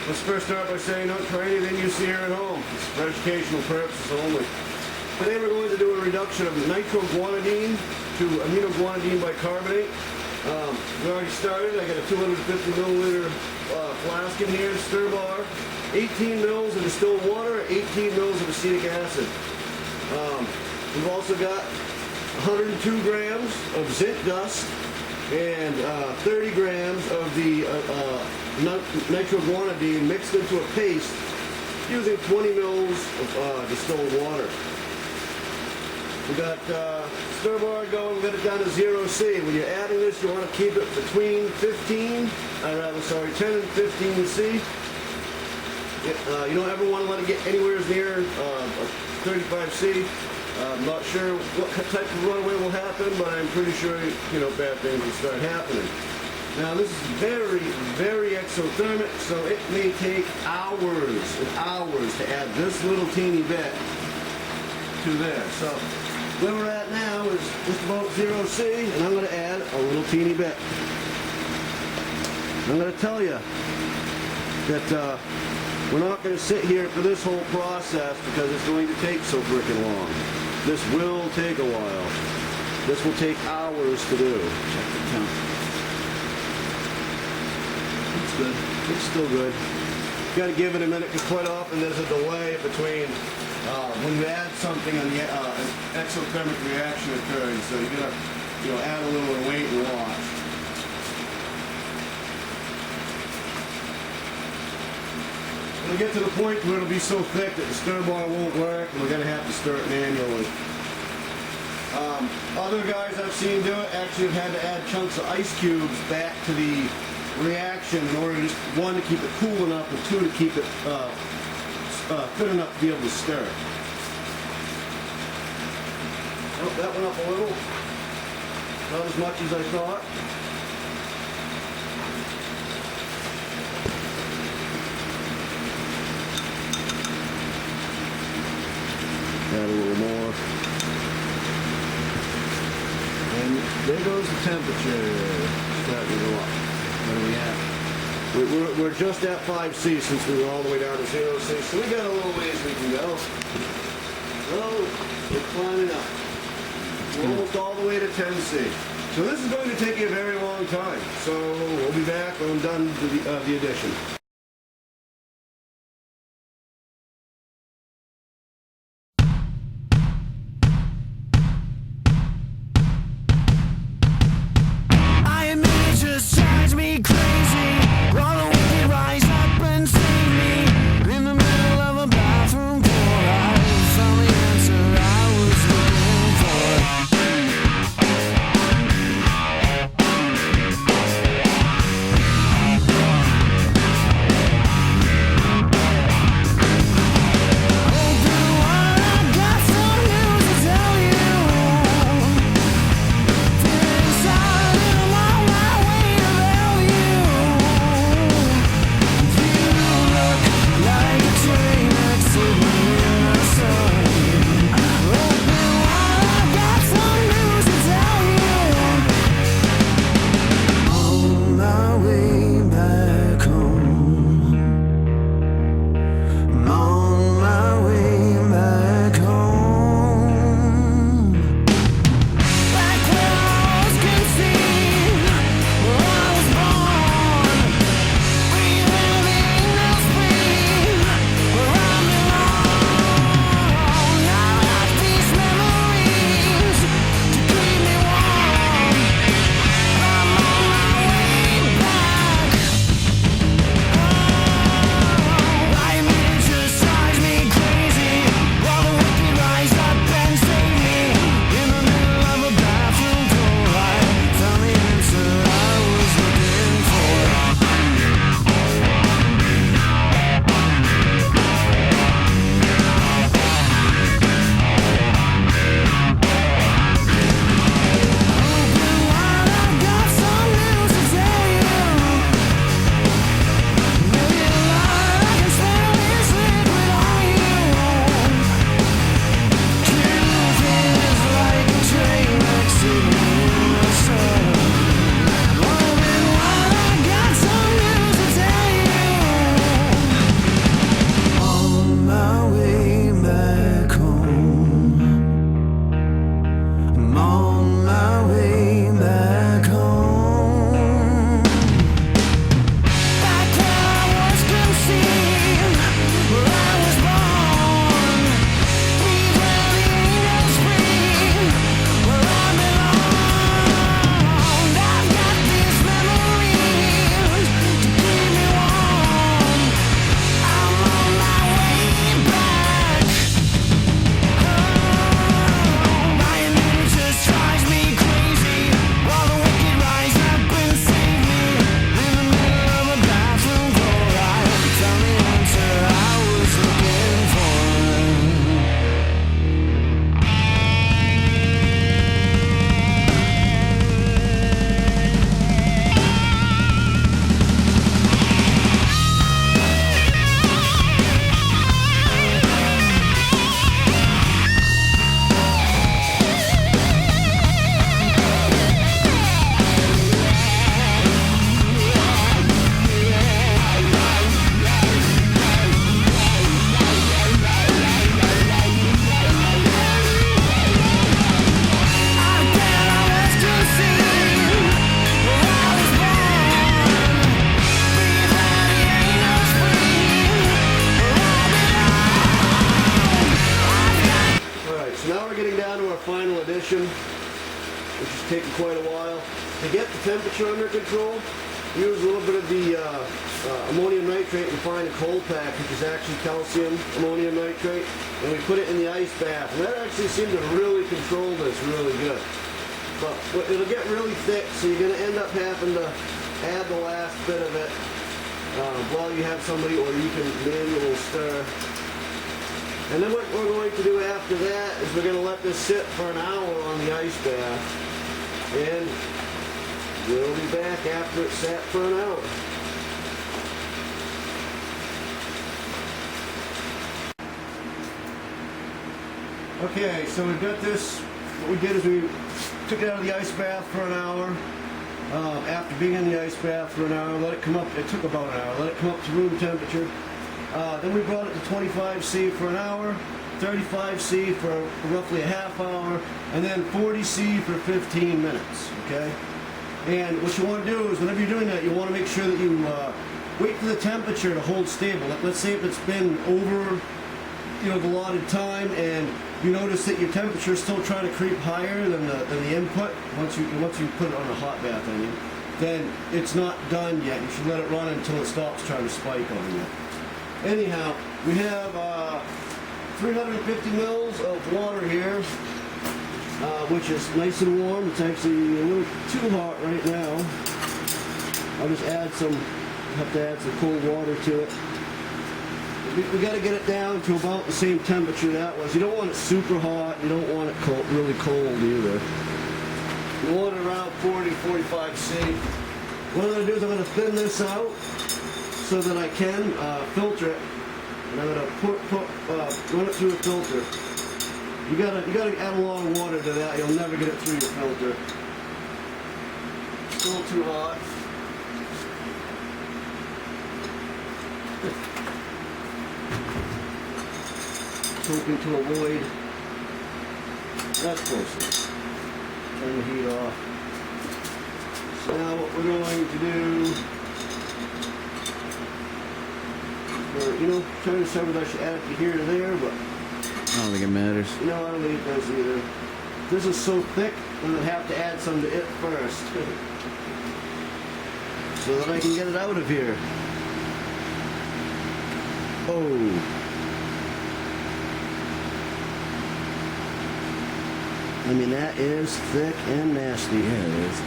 Let's first start by saying don't try anything you see here at home. It's for educational purposes only. Today we're going to do a reduction of nitroguanidine to aminoguanidine bicarbonate. We already started. I got a 250 milliliter flask in here, stir bar, 18 mils of distilled water, 18 mils of acetic acid. We've also got 102 grams of zinc dust and 30 grams of the nitroguanidine mixed into a paste using 20 mils of distilled water. We got stir bar going, we got it down to 0C. When you're adding this, you want to keep it between 10 and 15 C. You don't ever want to let it get anywhere near 35 C. I'm not sure what type of runaway will happen, but I'm pretty sure, bad things will start happening. Now, this is very, very exothermic, so it may take hours and hours to add this little teeny bit to there. So, where we're at now is just about 0C, and I'm going to add a little teeny bit. I'm going to tell you that we're not going to sit here for this whole process because it's going to take so freaking long. This will take a while. This will take hours to do. Check the temp. It's good. It's still good. You got to give it a minute because quite often there's a delay between when you add something and the exothermic reaction occurs. So you got to add a little and wait and watch. We'll get to the point where it'll be so thick that the stir bar won't work, and we're going to have to stir it manually. Other guys I've seen do it actually have had to add chunks of ice cubes back to the reaction in order to, one, to keep it cool enough, and two, to keep it thin enough to be able to stir it. Oh, that went up a little. Not as much as I thought. Add a little more. And there goes the temperature. Starting to go up. What are we at? We're just at 5C since we were all the way down to 0C. So we got a little ways we can go. So we're climbing up. We're almost all the way to 10C. So this is going to take a very long time. So we'll be back when I'm done with the addition. temperature under control, use a little bit of the ammonium nitrate we find in cold pack, which is actually calcium ammonium nitrate, and we put it in the ice bath. And that actually seemed to really control this really good. But it'll get really thick, so you're going to end up having to add the last bit of it while you have somebody, or you can manually stir. And then what we're going to do after that is we're going to let this sit for an hour on the ice bath. And we'll be back after it's sat for an hour. Okay, so we've got this. What we did is we took it out of the ice bath for an hour. After being in the ice bath for an hour, let it come up. It took about an hour. Let it come up to room temperature. Then we brought it to 25°C for an hour, 35°C for roughly a half hour, and then 40°C for 15 minutes, okay? And what you want to do is, whenever you're doing that, you want to make sure that you wait for the temperature to hold stable. Let's say if it's been over, the allotted time, and you notice that your temperature is still trying to creep higher than the input, once you put it on a hot bath, then it's not done yet. You should let it run until it stops trying to spike on you. Anyhow, we have 350 mils of water here, which is nice and warm. It's actually a little too hot right now. I'll just have to add some cold water to it. We got to get it down to about the same temperature that was. You don't want it super hot. You don't want it really cold either. You want it around 40, 45°C. What I'm going to do is I'm going to thin this out so that I can filter it, and I'm going to run it through a filter. You gotta add a lot of water to that. You'll never get it through your filter. Still too hot. Hoping to avoid. That's close enough. Turn the heat off. So now what we're going to do, trying to decide whether I should add it to here or there, but I don't think it matters. I don't think it does either. This is so thick, I'm going to have to add some to it first, so that I can get it out of here. Oh. I mean, that is thick and nasty. Yeah, it is.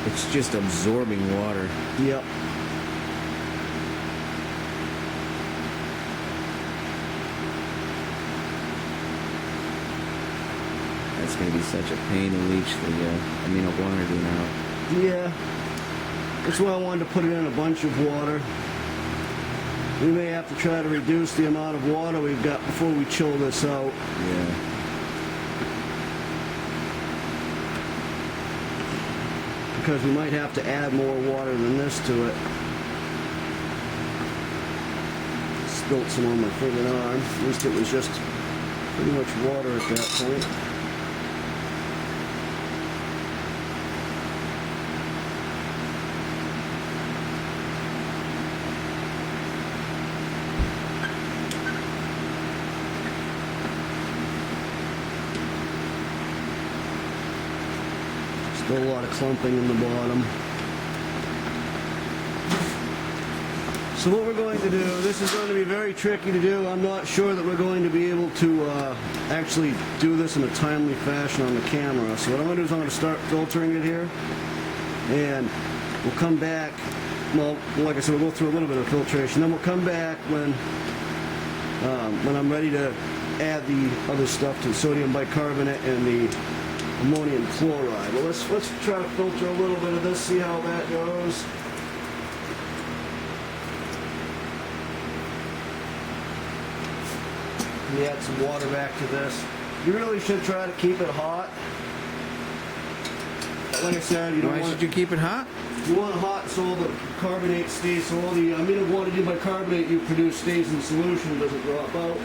It's just absorbing water. Yep. It's going to be such a pain to leach the aminoguanidine out. Yeah. That's why I wanted to put it in a bunch of water. We may have to try to reduce the amount of water we've got before we chill this out. Yeah. Because we might have to add more water than this to it. Spilt some on my friggin' arm. At least it was just pretty much water at that point. Still a lot of clumping in the bottom. So what we're going to do, this is going to be very tricky to do. I'm not sure that we're going to be able to actually do this in a timely fashion on the camera. So what I'm going to do is I'm going to start filtering it here. And we'll come back, well, like I said, we'll go through a little bit of filtration. Then we'll come back when I'm ready to add the other stuff to the sodium bicarbonate and the ammonium chloride. Well, let's try to filter a little bit of this, see how that goes. Let me add some water back to this. You really should try to keep it hot. Like I said, Why should you keep it hot? You want it hot so all the carbonate stays, so all the aminoguanidine bicarbonate you produce stays in solution, doesn't drop out.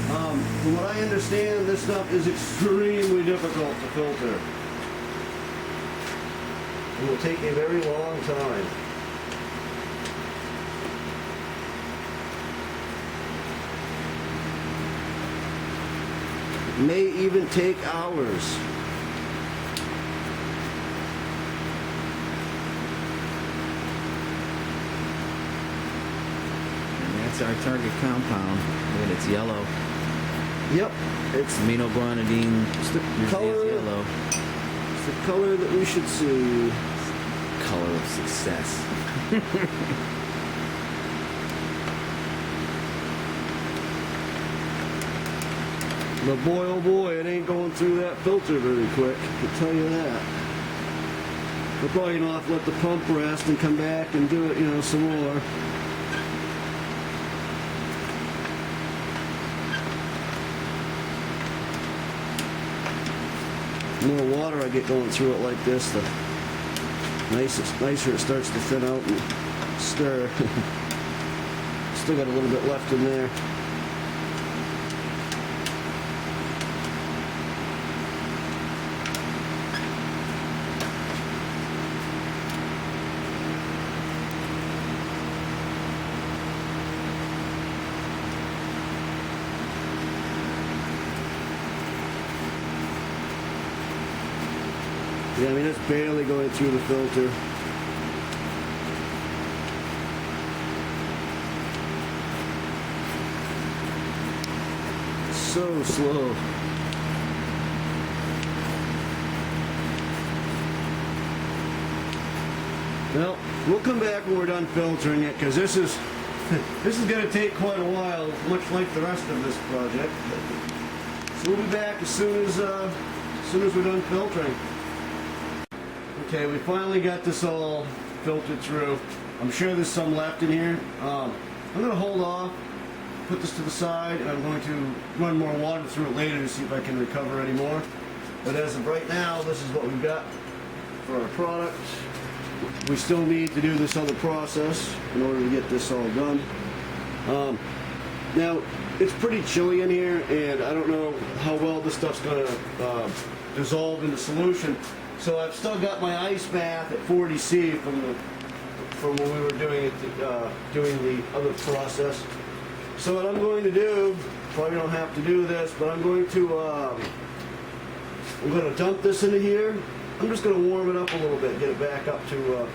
From what I understand, this stuff is extremely difficult to filter. It will take a very long time. It may even take hours. it's our target compound. Look at it's yellow. Yep, it's Aminoguanidine the is color. yellow. It's the color that we should see. Color of success. But boy, oh boy, it ain't going through that filter very quick, I can tell you that. We're probably gonna have to let the pump rest and come back and do it, you know, some more. The more water I get going through it like this, the nicer it starts to thin out and stir. Still got a little bit left in there. Yeah, I mean, it's barely going through the filter. So slow. Well, we'll come back when we're done filtering it, because this is going to take quite a while, much like the rest of this project. So we'll be back as soon as we're done filtering. Okay, we finally got this all filtered through. I'm sure there's some left in here. I'm going to hold off, put this to the side, and I'm going to run more water through it later to see if I can recover any more. But as of right now, this is what we've got for our product. We still need to do this other process in order to get this all done. Now, it's pretty chilly in here, and I don't know how well this stuff's going to dissolve in the solution. So I've still got my ice bath at 40 C from when we were doing the other process. So what I'm going to do, probably don't have to do this, but I'm going to dump this into here. I'm just going to warm it up a little bit, get it back up to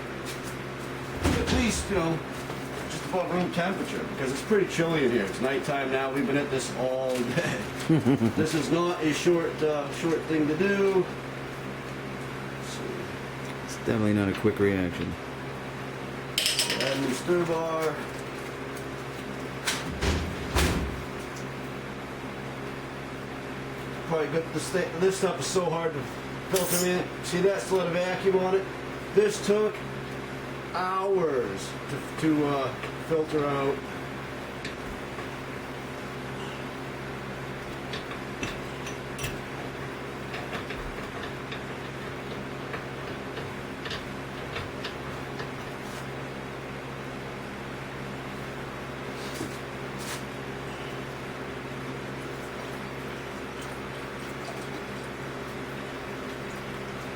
at least, you know, just above room temperature, because it's pretty chilly in here. It's nighttime now. We've been at this all day. This is not a short thing to do. Definitely not a quick reaction. Add new stir bar. Probably good. This stuff is so hard to filter in. See that still had a vacuum on it? This took hours to filter out.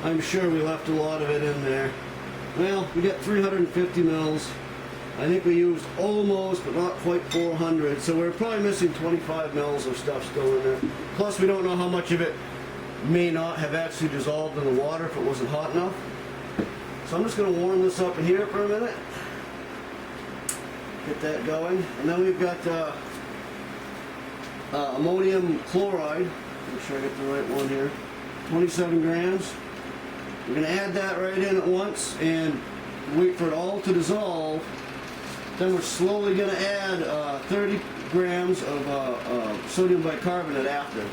I'm sure we left a lot of it in there. Well, we got 350 mils. I think we used almost, but not quite 400. So we're probably missing 25 mils of stuff still in there. Plus, we don't know how much of it may not have actually dissolved in the water if it wasn't hot enough. So I'm just going to warm this up in here for a minute. Get that going. And then we've got ammonium chloride. Make sure I get the right one here. 27 grams. We're going to add that right in at once and wait for it all to dissolve. Then we're slowly going to add 30 grams of sodium bicarbonate after.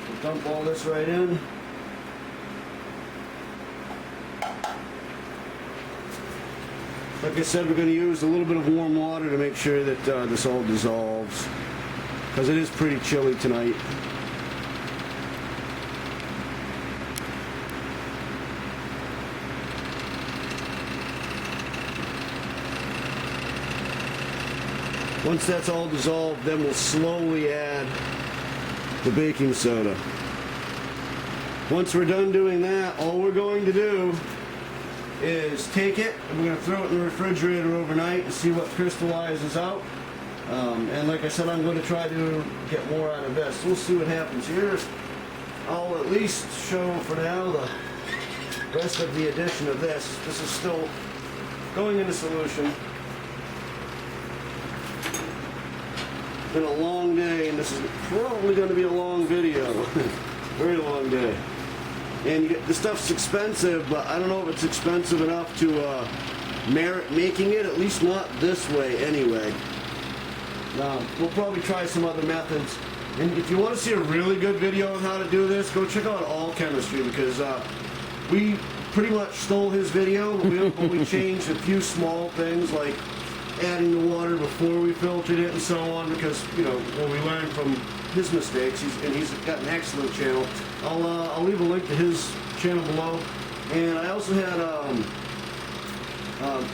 We'll dump all this right in. Like I said, we're going to use a little bit of warm water to make sure that this all dissolves, because it is pretty chilly tonight. Once that's all dissolved, then we'll slowly add the baking soda. Once we're done doing that, all we're going to do is take it and we're going to throw it in the refrigerator overnight and see what crystallizes out. And like I said, I'm going to try to get more out of this. We'll see what happens here. I'll at least show for now the rest of the addition of this. This is still going into solution. been a long day, and this is probably going to be a long video. Very long day. And the stuff's expensive, but I don't know if it's expensive enough to merit making it, at least not this way anyway. We'll probably try some other methods. And if you want to see a really good video on how to do this, go check out All Chemistry, because we pretty much stole his video, but we changed a few small things like adding the water before we filtered it and so on, because, you know, well, we learned from his mistakes, and he's got an excellent channel. I'll leave a link to his channel below. And I also had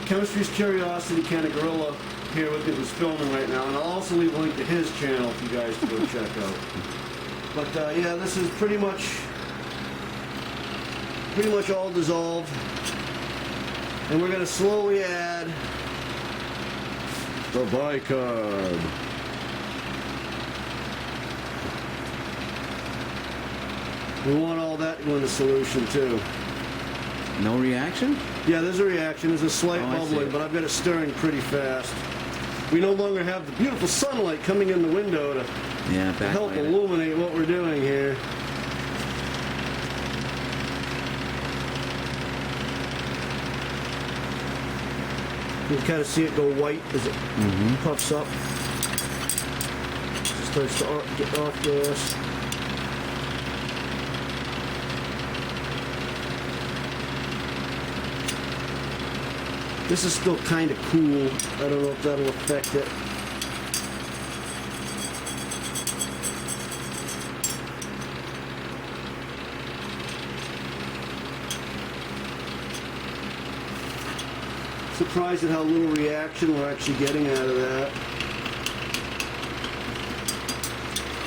Chemistry's Curiosity kind of gorilla here with me, who's filming right now, and I'll also leave a link to his channel for you guys to go check out. But yeah, this is pretty much all dissolved, and we're going to slowly add the bicarb. We want all that to go in the solution too. No reaction? Yeah, there's a reaction. There's a slight bubbling, but I've got it stirring pretty fast. We no longer have the beautiful sunlight coming in the window to help illuminate what we're doing here. You can kind of see it go white as it puffs up. It starts to get off gas. This is still kind of cool. I don't know if that'll affect it. Surprised at how little reaction we're actually getting out of that.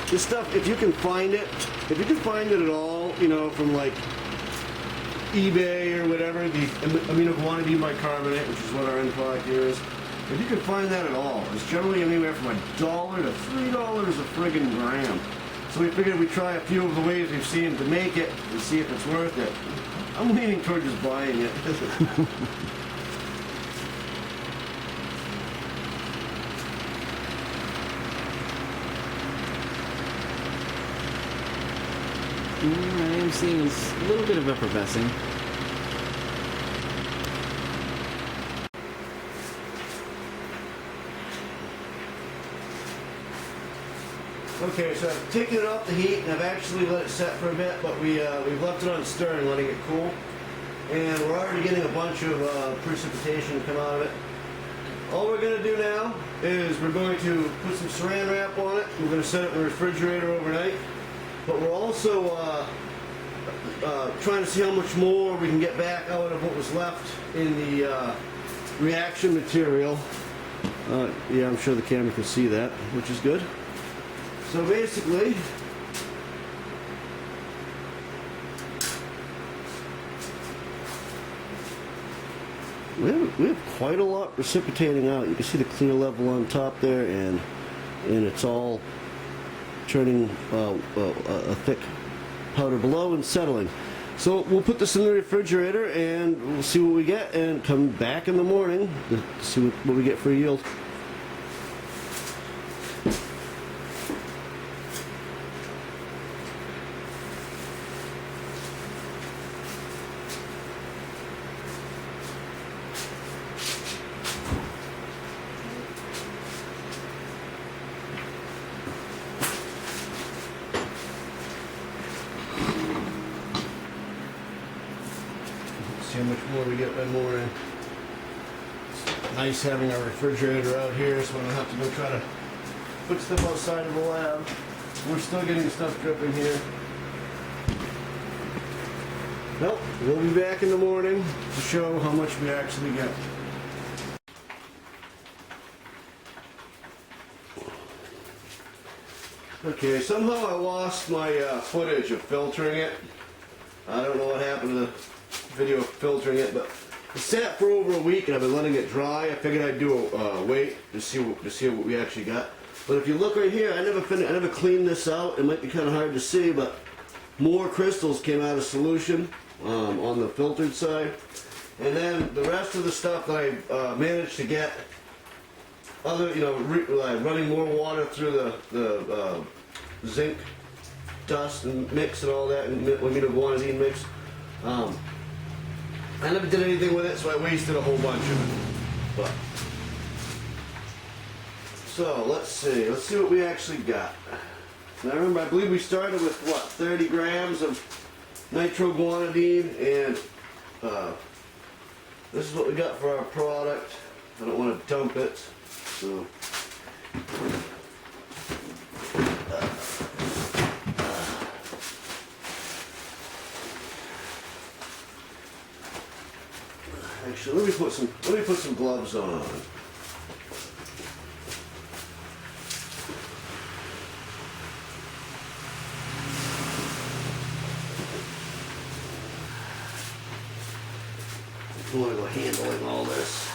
This stuff, if you can find it at all, you know, from like eBay or whatever, the Aminoguanidine bicarbonate, which is what our end product here is, if you can find that at all, it's generally anywhere from $1 to $3 a friggin' gram. So we figured we'd try a few of the ways we've seen to make it and see if it's worth it. I'm leaning toward just buying it. I am seeing a little bit of effervescing. Okay, so I've taken it off the heat and I've actually let it set for a bit, but we've left it on stirring, letting it cool. And we're already getting a bunch of precipitation come out of it. All we're going to do now is we're going to put some saran wrap on it. We're going to set it in the refrigerator overnight. But we're also trying to see how much more we can get back out of what was left in the reaction material. Yeah, I'm sure the camera can see that, which is good. So basically, we have quite a lot precipitating out. You can see the clear level on top there, and it's all turning a thick powder below and settling. So we'll put this in the refrigerator and we'll see what we get and come back in the morning to see what we get for a yield. See how much more we get by morning. It's nice having our refrigerator out here so we don't have to go try to put stuff outside of the lab. We're still getting stuff dripping here. Well, we'll be back in the morning to show how much we actually get. Okay, somehow I lost my footage of filtering it. I don't know what happened to the video of filtering it, but it sat for over a week and I've been letting it dry. I figured I'd do a wait to see what we actually got. But if you look right here, I never cleaned this out. It might be kind of hard to see, but more crystals came out of solution on the filtered side. And then the rest of the stuff that I managed to get other, running more water through the zinc dust and mix and all that, and aminoguanidine mix. I never did anything with it, so I wasted a whole bunch of it. But so let's see what we actually got. Now remember, I believe we started with what, 30 grams of nitroguanidine, and this is what we got for our product. I don't want to dump it, so. Actually, let me put some gloves on. I want to go handling all this.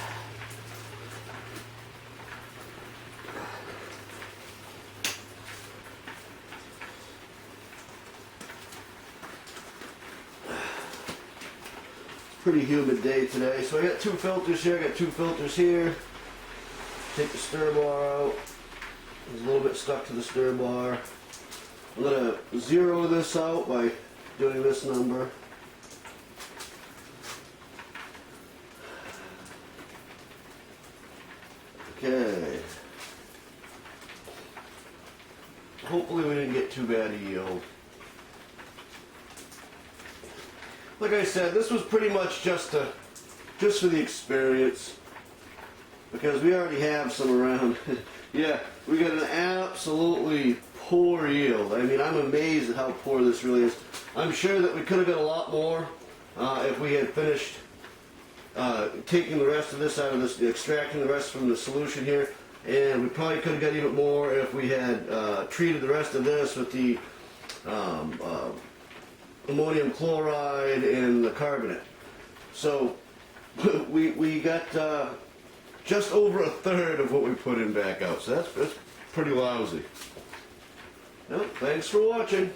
Pretty humid day today, so I got 2 filters here. I got 2 filters here. Take the stir bar out. There's a little bit stuck to the stir bar. I'm gonna zero this out by doing this number. Okay. Hopefully we didn't get too bad a yield. Like I said, this was pretty much just for the experience, because we already have some around. Yeah, we got an absolutely poor yield. I mean, I'm amazed at how poor this really is. I'm sure that we could have got a lot more if we had finished taking the rest of this out of this, extracting the rest from the solution here, and we probably could have got even more if we had treated the rest of this with the ammonium chloride and the carbonate. So we got just over 1/3 of what we put in back out. So that's pretty lousy. Well, thanks for watching.